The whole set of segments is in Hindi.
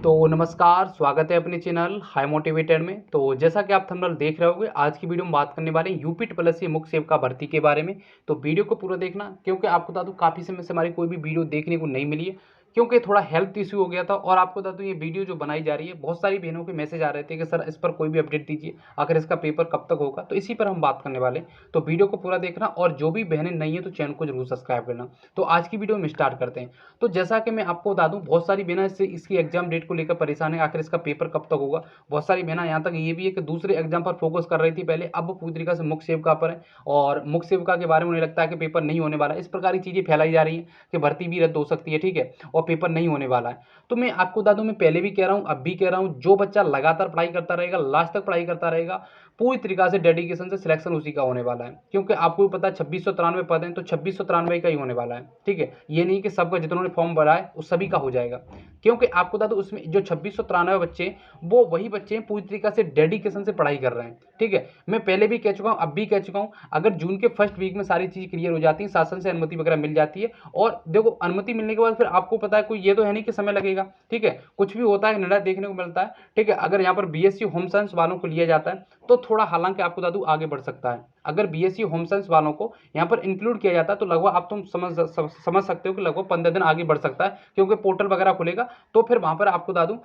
तो नमस्कार, स्वागत है अपने चैनल हाई मोटिवेटेड में। तो जैसा कि आप थंबनेल देख रहे होंगे, आज की वीडियो में बात करने वाले हैं यूपी ट्रिपल मुख्य सेवक भर्ती के बारे में। तो वीडियो को पूरा देखना, क्योंकि आपको बता दूं काफ़ी समय से हमारी कोई भी वीडियो देखने को नहीं मिली है, क्योंकि थोड़ा हेल्थ इशू हो गया था। और आपको बता दूं ये वीडियो जो बनाई जा रही है, बहुत सारी बहनों के मैसेज आ रहे थे कि सर इस पर कोई भी अपडेट दीजिए, आखिर इसका पेपर कब तक होगा। तो इसी पर हम बात करने वाले हैं। तो वीडियो को पूरा देखना, और जो भी बहनें नहीं है तो चैनल को जरूर सब्सक्राइब करना। तो आज की वीडियो में स्टार्ट करते हैं। तो जैसा कि मैं आपको बता दूं, बहुत सारी बहनें इसकी एग्जाम डेट को लेकर परेशान है, आखिर इसका पेपर कब तक होगा। बहुत सारी बहनें यहाँ तक ये भी है कि दूसरे एग्जाम पर फोकस कर रही थी पहले, अब वो पूरी तरीके से मुख्य सेविका पर है, और मुख्य सेविका के बारे में उन्हें लगता है कि पेपर नहीं होने वाला है। इस प्रकार की चीज़ें फैलाई जा रही हैं कि भर्ती भी रद्द हो सकती है, ठीक है, और पेपर नहीं होने वाला है। तो मैं आपको बता दूं, मैं पहले भी कह रहा हूँ, अब भी कह रहा हूँ, जो बच्चा लगातार पढ़ाई करता रहेगा, लास्ट तक पढ़ाई करता रहेगा, पूरी तरीके से डेडिकेशन से सिलेक्शन उसी का होने वाला है। क्योंकि आपको भी पता है 2693 पद हैं, तो 2693 का ही होने वाला है, ठीक है। ये नहीं कि सबका जितनों ने फॉर्म भरा है उस सभी का हो जाएगा, क्योंकि आपको बता दो उसमें जो 2693 बच्चे हैं, वो वही बच्चे हैं पूरी तरीके से डेडिकेशन से पढ़ाई कर रहे हैं, ठीक है। मैं पहले भी कह चुका हूँ, अब भी कह चुका हूँ, अगर जून के फर्स्ट वीक में सारी चीज़ क्लियर हो जाती है, शासन से अनुमति वगैरह मिल जाती है, और देखो अनुमति मिलने के बाद फिर आपको पता है कोई ये तो है नहीं कि समय लगेगा, ठीक है, कुछ भी होता है निर्णय देखने को मिलता है, ठीक है। अगर यहाँ पर बीएससी होम साइंस वालों को लिया जाता है तो थोड़ा, हालांकि आपको बता दूं, आगे बढ़ सकता है। अगर बीएससी होम साइंस वालों को यहाँ पर इंक्लूड किया जाता है तो लगभग आप तुम समझ सकते हो कि लगभग 15 दिन आगे बढ़ सकता है, क्योंकि पोर्टल वगैरह खुलेगा। तो फिर वहां पर आपको बता दूं,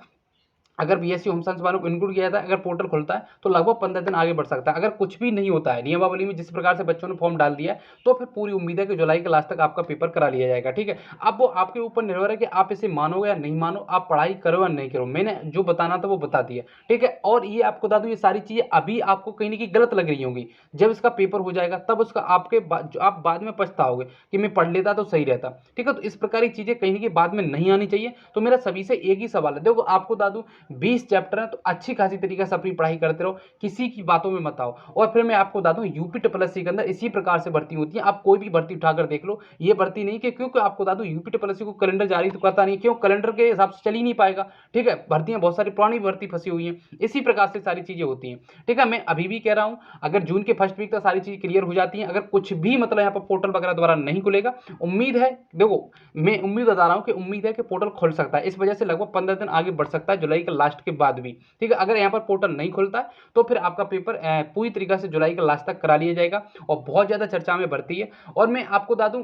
अगर बीएससी होम साइंस वालों को इंक्लूड किया जाता है, अगर पोर्टल खुलता है तो लगभग 15 दिन आगे बढ़ सकता है। अगर कुछ भी नहीं होता है नियमावली में, जिस प्रकार से बच्चों ने फॉर्म डाल दिया है, तो फिर पूरी उम्मीद है कि जुलाई के लास्ट तक आपका पेपर करा लिया जाएगा, ठीक है। अब वो आपके ऊपर निर्भर है कि आप इसे मानोगे या नहीं मानो, आप पढ़ाई करो या नहीं करो। मैंने जो बताना था वो बता दिया, ठीक है। और ये आपको बता दूं, ये सारी चीजें अभी आपको कहीं ना कहीं गलत लग रही होंगी, जब इसका पेपर हो जाएगा तब उसका आप बाद में पछताओगे कि मैं पढ़ लेता तो सही रहता, ठीक है। तो इस प्रकार की चीजें कहीं ना कहीं बाद में नहीं आनी चाहिए। तो मेरा सभी से एक ही सवाल है, देखो आपको बता दूं 20 चैप्टर है, तो अच्छी खासी तरीके से अपनी पढ़ाई करते रहो, किसी की बातों में मत आओ। और फिर मैं आपको बता दूं, यूपी ट्रिपल एस सी के अंदर इसी प्रकार से भर्ती होती है। आप कोई भी भर्ती उठाकर देख लो, ये भर्ती नहीं कि, क्योंकि आपको बता दूं यूपी ट्रिपल एस सी को कैलेंडर जारी तो करता नहीं, क्यों, कैलेंडर के हिसाब से चल ही नहीं पाएगा, ठीक है। भर्तियां बहुत सारी पुरानी भर्ती फंसी हुई हैं, इसी प्रकार से सारी चीजें होती हैं, ठीक है। मैं अभी भी कह रहा हूं, अगर जून के फर्स्ट वीक तक सारी चीज क्लियर हो जाती है, अगर कुछ भी मतलब यहाँ पर पोर्टल वगैरह द्वारा नहीं खुलेगा, उम्मीद है, देखो मैं उम्मीद बता रहा हूँ कि उम्मीद है कि पोर्टल खुल सकता है, इस वजह से लगभग 15 दिन आगे बढ़ सकता है जुलाई के लास्ट के बाद भी, ठीक है। अगर यहाँ पर पोर्टल नहीं खुलता है तो फिर आपका पेपर पूरी तरीके से जुलाई के लास्ट तक करा लिया जाएगा, और बहुत ज़्यादा चर्चा में भर्ती है। और मैं आपको बता दूं,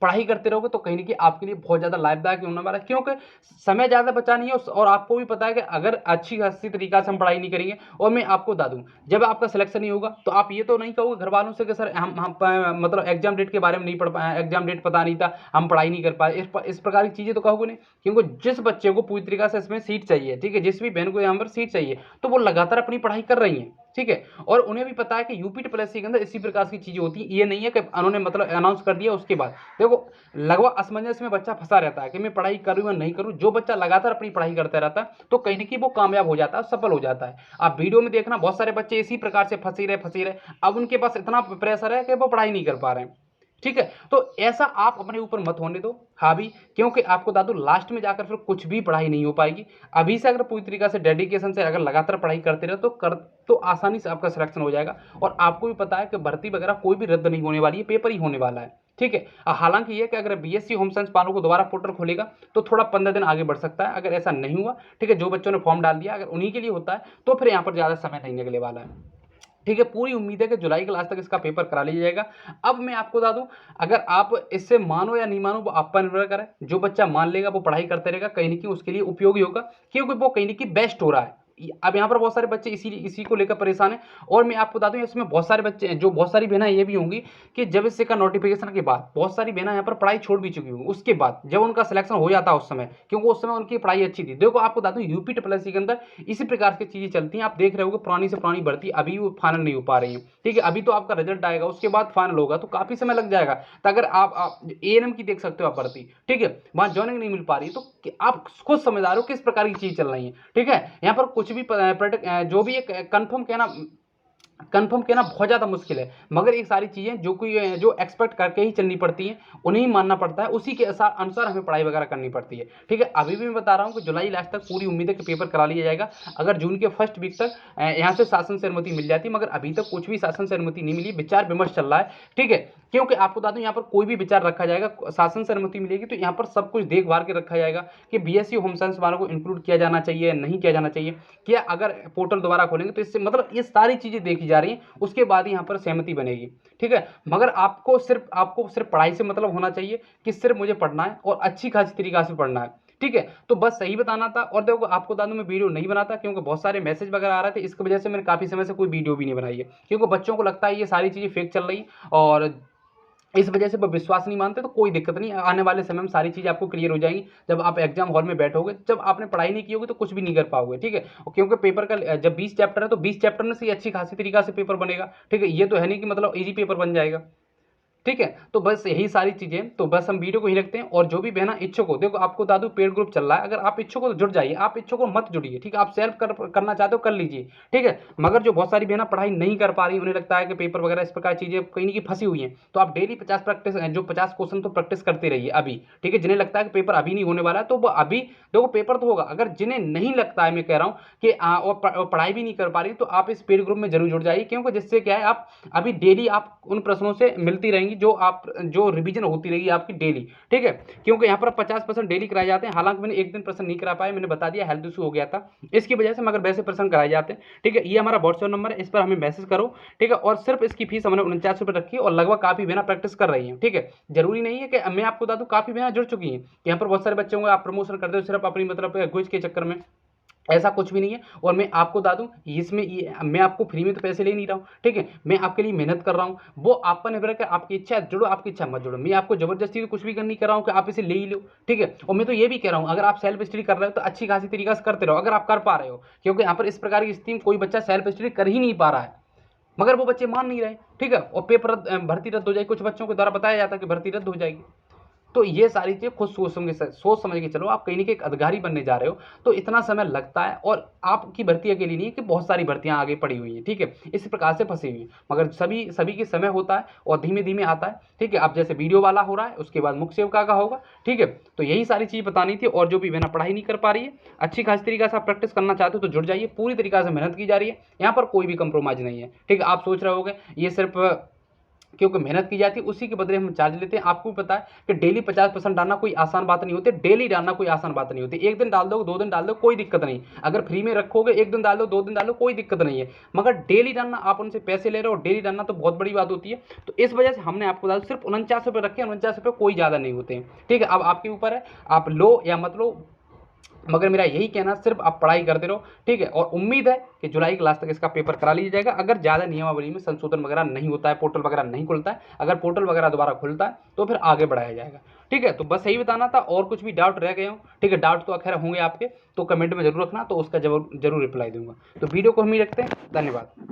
पढ़ाई करते रहोगे तो कहीं ना कहीं आपके लिए बहुत ज़्यादा लाभदायक होने वाला है, क्योंकि समय ज़्यादा बचा नहीं है, और आपको भी पता है कि अगर अच्छी खासी तरीका से हम पढ़ाई नहीं करेंगे, और मैं आपको बता दूं, जब आपका सिलेक्शन नहीं होगा तो आप ये तो नहीं कहोगे घर वालों से कि सर मतलब एग्जाम डेट के बारे में नहीं पढ़ पाए, एग्जाम डेट पता नहीं था, हम पढ़ाई नहीं कर पाए, इस प्रकार की चीज़ें तो कहोगे नहीं। क्योंकि जिस बच्चे को पूरी तरीके से इसमें सीट चाहिए, ठीक है, जिस भी बहन को यहाँ पर सीट चाहिए, तो वो लगातार अपनी पढ़ाई कर रही है, ठीक है। और उन्हें भी पता है कि यूपी ट्रिपल एस सी के अंदर इसी प्रकार की चीज़ें होती हैं। ये नहीं है कि उन्होंने मतलब अनाउंस कर दिया उसके बाद, देखो लगभग असमंजस में बच्चा फंसा रहता है कि मैं पढ़ाई करूं या नहीं करूं। जो बच्चा लगातार अपनी पढ़ाई करता रहता है तो कहीं ना कहीं वो कामयाब हो जाता है, सफल हो जाता है। आप वीडियो में देखना, बहुत सारे बच्चे इसी प्रकार से फंसी रहे, अब उनके पास इतना प्रेशर है कि वो पढ़ाई नहीं कर पा रहे हैं, ठीक है। तो ऐसा आप अपने ऊपर मत होने दो, हाँ भी, क्योंकि आपको बता दूं लास्ट में जाकर फिर कुछ भी पढ़ाई नहीं हो पाएगी। अभी से अगर पूरी तरीके से डेडिकेशन से अगर लगातार पढ़ाई करते रहे तो आसानी से आपका सिलेक्शन हो जाएगा। और आपको भी पता है कि भर्ती वगैरह कोई भी रद्द नहीं होने वाली है, पेपर ही होने वाला है, ठीक है। हालांकि ये कि अगर बीएससी होम साइंस वालों को दोबारा पोर्टल खोलेगा तो थोड़ा 15 दिन आगे बढ़ सकता है, अगर ऐसा नहीं हुआ, ठीक है, जो बच्चों ने फॉर्म डाल दिया अगर उन्हीं के लिए होता है तो फिर यहाँ पर ज़्यादा समय नहीं निकलने वाला है, ठीक है। पूरी उम्मीद है कि जुलाई के लास्ट तक इसका पेपर करा लिया जाएगा। अब मैं आपको बता दूं, अगर आप इससे मानो या नहीं मानो वो आप पर निर्भर करे। जो बच्चा मान लेगा वो पढ़ाई करते रहेगा, कहीं ना कहीं उसके लिए उपयोगी होगा, क्योंकि वो कहीं ना कहीं बेस्ट हो रहा है। अब यहाँ पर बहुत सारे बच्चे इसी को लेकर परेशान हैं। और मैं आपको बता दूं, इसमें बहुत सारे बच्चे जो बहुत सारी बहना ये भी होंगी कि जब इससे का नोटिफिकेशन के बाद बहुत सारी बहना यहाँ पर पढ़ाई छोड़ भी चुकी होंगी, उसके बाद जब उनका सिलेक्शन हो जाता है उस समय, क्योंकि उस समय उनकी पढ़ाई अच्छी थी। देखो आपको बता दूं, यूपी ट्रिपल एस सी के अंदर इसी प्रकार की चीजें चलती हैं। आप देख रहे होगे पुरानी से पुरानी भर्ती अभी वो फाइनल नहीं हो पा रही है, ठीक है। अभी तो आपका रिजल्ट आएगा, उसके बाद फाइनल होगा, तो काफी समय लग जाएगा। तो अगर आप एएनएम की देख सकते हो आप भर्ती, ठीक है, वहां ज्वाइनिंग नहीं मिल पा रही, तो आप खुद समझदार हो किस प्रकार की चीज चल रही है, ठीक है। यहाँ पर कुछ भी जो भी एक कंफर्म कहना कन्फर्म कहना बहुत ज़्यादा मुश्किल है, मगर ये सारी चीज़ें जो एक्सपेक्ट करके ही चलनी पड़ती हैं, उन्हें ही मानना पड़ता है, उसी के अनुसार हमें पढ़ाई वगैरह करनी पड़ती है। ठीक है, अभी भी मैं बता रहा हूँ कि जुलाई लास्ट तक पूरी उम्मीद है कि पेपर करा लिया जाएगा। अगर जून के फर्स्ट वीक तक यहाँ से शासन से अनुमति मिल जाती, मगर अभी तक कुछ भी शासन से अनुमति नहीं मिली, विचार विमर्श चल रहा है। ठीक है, क्योंकि आपको बता दूं यहाँ पर कोई भी विचार रखा जाएगा, शासन से अनुमति मिलेगी तो यहाँ पर सब कुछ देख भाल के रखा जाएगा कि बीएससी होम साइंस वालों को इंक्लूड किया जाना चाहिए, नहीं किया जाना चाहिए, क्या अगर पोर्टल दोबारा खोलेंगे तो इससे मतलब ये सारी चीज़ें देखी जा रही हैं, उसके बाद ही यहाँ पर सहमति बनेगी। ठीक है, मगर आपको सिर्फ पढ़ाई से मतलब होना चाहिए कि सिर्फ मुझे पढ़ना है और अच्छी खासी तरीका से पढ़ना है। ठीक है, तो बस सही बताना था। और देखो आपको बता दूं मैं वीडियो नहीं बनाता क्योंकि बहुत सारे मैसेज वगैरह आ रहे थे, इसकी वजह से मैंने काफ़ी समय से कोई वीडियो भी नहीं बनाई है, क्योंकि बच्चों को लगता है ये सारी चीज़ें फेक चल रही और इस वजह से वो विश्वास नहीं मानते। तो कोई दिक्कत नहीं, आने वाले समय में सारी चीज़ें आपको क्लियर हो जाएंगी जब आप एग्जाम हॉल में बैठोगे। जब आपने पढ़ाई नहीं की होगी तो कुछ भी नहीं कर पाओगे। ठीक है, और क्योंकि पेपर का जब 20 चैप्टर है तो 20 चैप्टर में से ही अच्छी खासी तरीका से पेपर बनेगा। ठीक है, ये तो है नहीं कि मतलब इजी पेपर बन जाएगा। ठीक है, तो बस यही सारी चीज़ें, तो बस हम वीडियो को ही रखते हैं। और जो भी बहना इच्छुक हो, देखो आपको बता दूं पेड ग्रुप चल रहा है, अगर आप इच्छुक हो तो जुड़ जाइए, आप इच्छुक हो मत जुड़िए। ठीक है, आप सेल्फ करना चाहते हो कर लीजिए। ठीक है, मगर जो बहुत सारी बहना पढ़ाई नहीं कर पा रही, उन्हें लगता है कि पेपर वगैरह इस प्रकार चीज़ें कहीं ना कहीं फंसी हुई हैं, तो आप डेली 50 क्वेश्चन तो प्रैक्टिस करते रहिए अभी। ठीक है, जिन्हें लगता है कि पेपर अभी नहीं होने वाला है तो वो अभी देखो पेपर तो होगा। अगर जिन्हें नहीं लगता है, मैं कह रहा हूँ कि और पढ़ाई भी नहीं कर पा रही, तो आप इस पेड ग्रुप में जरूर जुड़ जाइए, क्योंकि जिससे क्या है आप अभी डेली आप उन प्रश्नों से मिलती रहेंगी जो रिवीजन होती रहेगी आपकी डेली। ठीक है, क्योंकि यहाँ पर 50% डेली कराए जाते हैं। हालांकि मैंने एक दिन प्रश्न नहीं करा पाया, मैंने बता दिया हेल्थ इशू हो गया था इसकी वजह से, मगर वैसे प्रश्न कराए जाते हैं। ठीक है, ये हमारा व्हाट्सएप नंबर है, इस पर हमें मैसेज करो। ठीक है, और सिर्फ इसकी फीस हमने 49 रुपये रखी है और लगभग काफ़ी बहना प्रैक्टिस कर रही है। ठीक है, जरूरी नहीं है कि मैं आपको बता दूँ काफ़ी बहना जुड़ चुकी है। यहाँ पर बहुत सारे बच्चे होंगे आप प्रमोशन करते हो सिर्फ अपनी मतलब क्विज के चक्कर में, ऐसा कुछ भी नहीं है। और मैं आपको बता दूं मैं आपको फ्री में तो पैसे ले नहीं रहा हूं। ठीक है, मैं आपके लिए मेहनत कर रहा हूं, वो आप पर निर्भर है कि आपकी इच्छा है जुड़ो, आपकी इच्छा मत जुड़ो। मैं आपको जबरदस्ती तो कुछ भी नहीं कर रहा हूं कि आप इसे ले ही लो। ठीक है, और मैं तो ये भी कह रहा हूं अगर आप सेल्फ स्टडी कर रहे हो तो अच्छी खासी तरीका से करते रहो, अगर आप कर पा रहे हो, क्योंकि यहाँ पर इस प्रकार की स्थिति में कोई बच्चा सेल्फ स्टडी कर ही नहीं पा रहा है, मगर वो बच्चे मान नहीं रहे। ठीक है, और पेपर भर्ती रद्द हो जाएगी, कुछ बच्चों के द्वारा बताया जाता है कि भर्ती रद्द हो जाएगी। तो ये सारी चीज़ खुद सोच समझ के चलो। आप कहीं ना कहीं एक अधिकारी बनने जा रहे हो तो इतना समय लगता है, और आपकी भर्ती अकेली नहीं है कि बहुत सारी भर्तियां आगे पड़ी हुई हैं। ठीक है, इसी प्रकार से फंसी हुई हैं, मगर सभी सभी के समय होता है और धीमे धीमे आता है। ठीक है, अब जैसे वीडियो वाला हो रहा है उसके बाद मुख्य सेवका का होगा। ठीक है, तो यही सारी चीज़ बतानी थी। और जो भी बहना पढ़ाई नहीं कर पा रही है, अच्छी खासी तरीके से आप प्रैक्टिस करना चाहते हो तो जुड़ जाइए, पूरी तरीके से मेहनत की जा रही है, यहाँ पर कोई भी कंप्रोमाइज़ नहीं है। ठीक है, आप सोच रहे होगे ये सिर्फ क्योंकि मेहनत की जाती है उसी के बदले हम चार्ज लेते हैं। आपको भी पता है कि डेली 50% डालना कोई आसान बात नहीं होती, डेली डालना कोई आसान बात नहीं होती। एक दिन डाल दो, 2 दिन डाल दो, कोई दिक्कत नहीं। अगर फ्री में रखोगे, एक दिन डाल दो, 2 दिन डाल दो, कोई दिक्कत नहीं है, मगर डेली डालना, आप उनसे पैसे ले रहे हो, डेली डालना तो बहुत बड़ी बात होती है। तो इस वजह से हमने आपको बता सिर्फ 49 रुपये रखे, 49 रुपये कोई ज़्यादा नहीं होते हैं। ठीक है, अब आपके ऊपर है, आप लो या मत लो, मगर मेरा यही कहना सिर्फ आप पढ़ाई करते रहो। ठीक है, और उम्मीद है कि जुलाई के लास्ट तक इसका पेपर करा लिया जाएगा, अगर ज़्यादा नियमावली में संशोधन वगैरह नहीं होता है, पोर्टल वगैरह नहीं खुलता है। अगर पोर्टल वगैरह दोबारा खुलता है तो फिर आगे बढ़ाया जाएगा। ठीक है, तो बस यही बताना था, और कुछ भी डाउट रह गए हो, ठीक है, डाउट तो खैर होंगे आपके, तो कमेंट में जरूर रखना, तो उसका जरूर रिप्लाई दूंगा। तो वीडियो को हम ही रखते हैं, धन्यवाद।